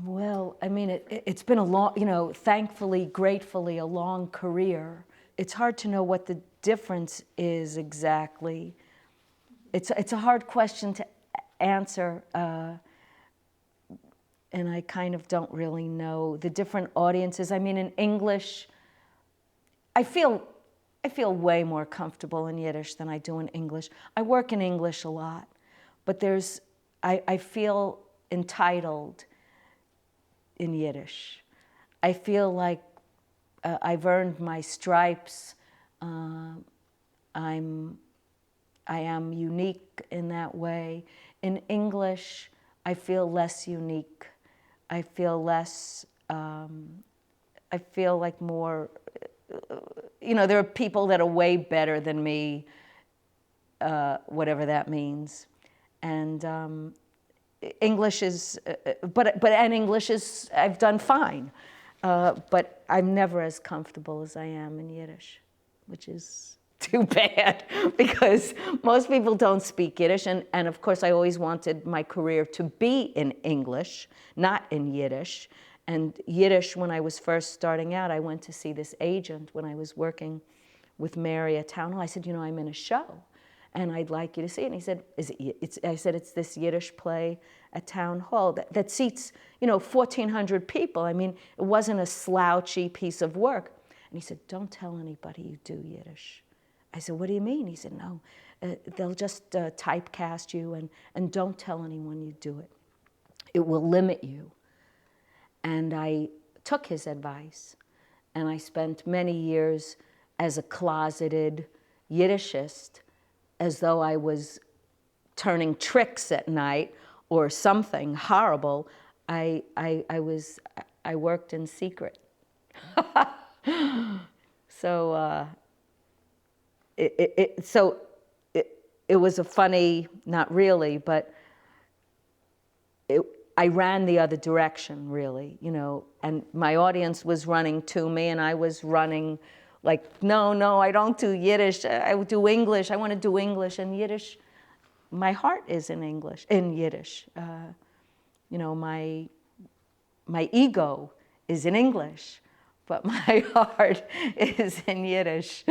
Well, I mean, it's been a long, thankfully, gratefully, a long career. It's hard to know what the difference is exactly. It's a hard question to answer, and I kind of don't really know the different audiences. I mean, in English, I feel way more comfortable in Yiddish than I do in English. I work in English a lot, but I feel entitled in Yiddish. I feel like I've earned my stripes. I am unique in that way. In English, I feel less unique. I feel less, I feel like more, there are people that are way better than me, whatever that means. And English is, and English is, I've done fine. But I'm never as comfortable as I am in Yiddish, which is too bad because most people don't speak Yiddish. And of course, I always wanted my career to be in English, not in Yiddish. And Yiddish, when I was first starting out, I went to see this agent when I was working with Mary at Town Hall. I said, I'm in a show, and I'd like you to see it. And he said, I said, it's this Yiddish play at Town Hall that seats, 1,400 people. I mean, it wasn't a slouchy piece of work. And he said, don't tell anybody you do Yiddish. I said, what do you mean? He said, no, they'll just typecast you, and don't tell anyone you do it. It will limit you. And I took his advice, and I spent many years as a closeted Yiddishist, as though I was turning tricks at night or something horrible. I worked in secret. So it was a funny, not really, but I ran the other direction, really, and my audience was running to me, and I was running like, no, I don't do Yiddish, I do English, I want to do English. And Yiddish, my heart is in English, in Yiddish. My ego is in English, but my heart is in Yiddish.